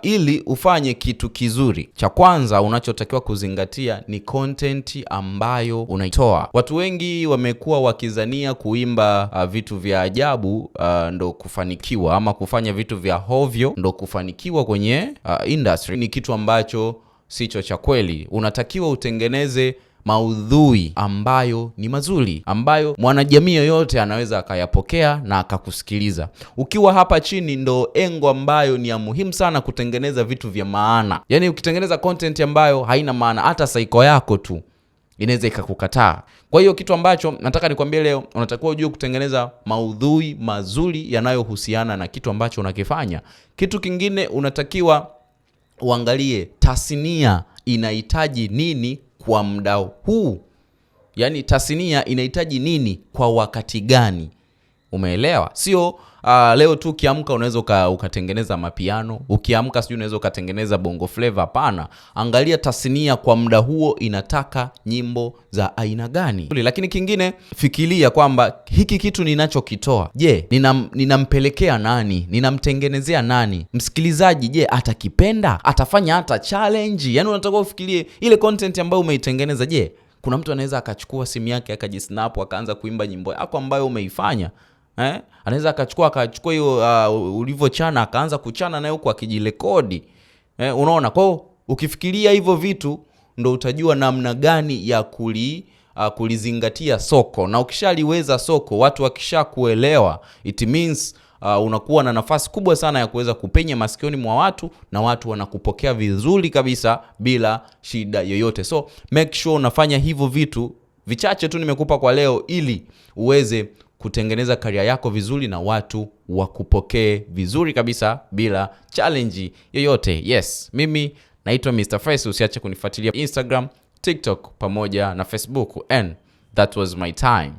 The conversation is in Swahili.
Ili ufanye kitu kizuri, cha kwanza unachotakiwa kuzingatia ni content ambayo unaitoa. Watu wengi wamekuwa wakizania kuimba vitu vya ajabu ndo kufanikiwa, ama kufanya vitu vya hovyo ndo kufanikiwa kwenye industry. Ni kitu ambacho sicho cha kweli. Unatakiwa utengeneze maudhui ambayo ni mazuri, ambayo mwanajamii yoyote anaweza akayapokea na akakusikiliza. Ukiwa hapa chini ndo engo ambayo ni ya muhimu sana kutengeneza vitu vya maana. Yaani ukitengeneza content ambayo haina maana, hata saiko yako tu inaweza ikakukataa. Kwa hiyo kitu ambacho nataka nikwambie leo, unatakiwa ujue kutengeneza maudhui mazuri yanayohusiana na kitu ambacho unakifanya. Kitu kingine unatakiwa uangalie tasnia inahitaji nini kwa muda huu. Yaani tasnia inahitaji nini kwa wakati gani. Umeelewa? Sio leo tu ukiamka unaweza ukatengeneza mapiano, ukiamka sijui unaweza ukatengeneza bongo flavor. Hapana. Angalia tasnia kwa muda huo inataka nyimbo za aina gani. Lakini kingine, fikiria kwamba hiki kitu ninachokitoa, je, ninampelekea nani? Ninamtengenezea nani? Msikilizaji je, atakipenda? Atafanya hata challenge? Yaani unatakiwa ufikirie ile content ambayo umeitengeneza, je, kuna mtu anaweza akachukua simu yake akajisnap akaanza kuimba nyimbo yako ambayo umeifanya? Anaweza akachukua hiyo ulivyochana akaanza kuchana nayo huko akijirekodi. Unaona? Kwa hiyo ukifikiria hivyo vitu ndo utajua namna gani ya kulizingatia soko. Na ukishaliweza soko, watu wakishakuelewa, it means unakuwa na nafasi kubwa sana ya kuweza kupenya masikioni mwa watu, na watu wanakupokea vizuri kabisa bila shida yoyote. So make sure unafanya hivyo vitu vichache tu nimekupa kwa leo, ili uweze kutengeneza career yako vizuri na watu wakupokee vizuri kabisa bila challenge yoyote. Yes, mimi naitwa Mr. Fresh. Usiache kunifuatilia Instagram, TikTok pamoja na Facebook. And that was my time.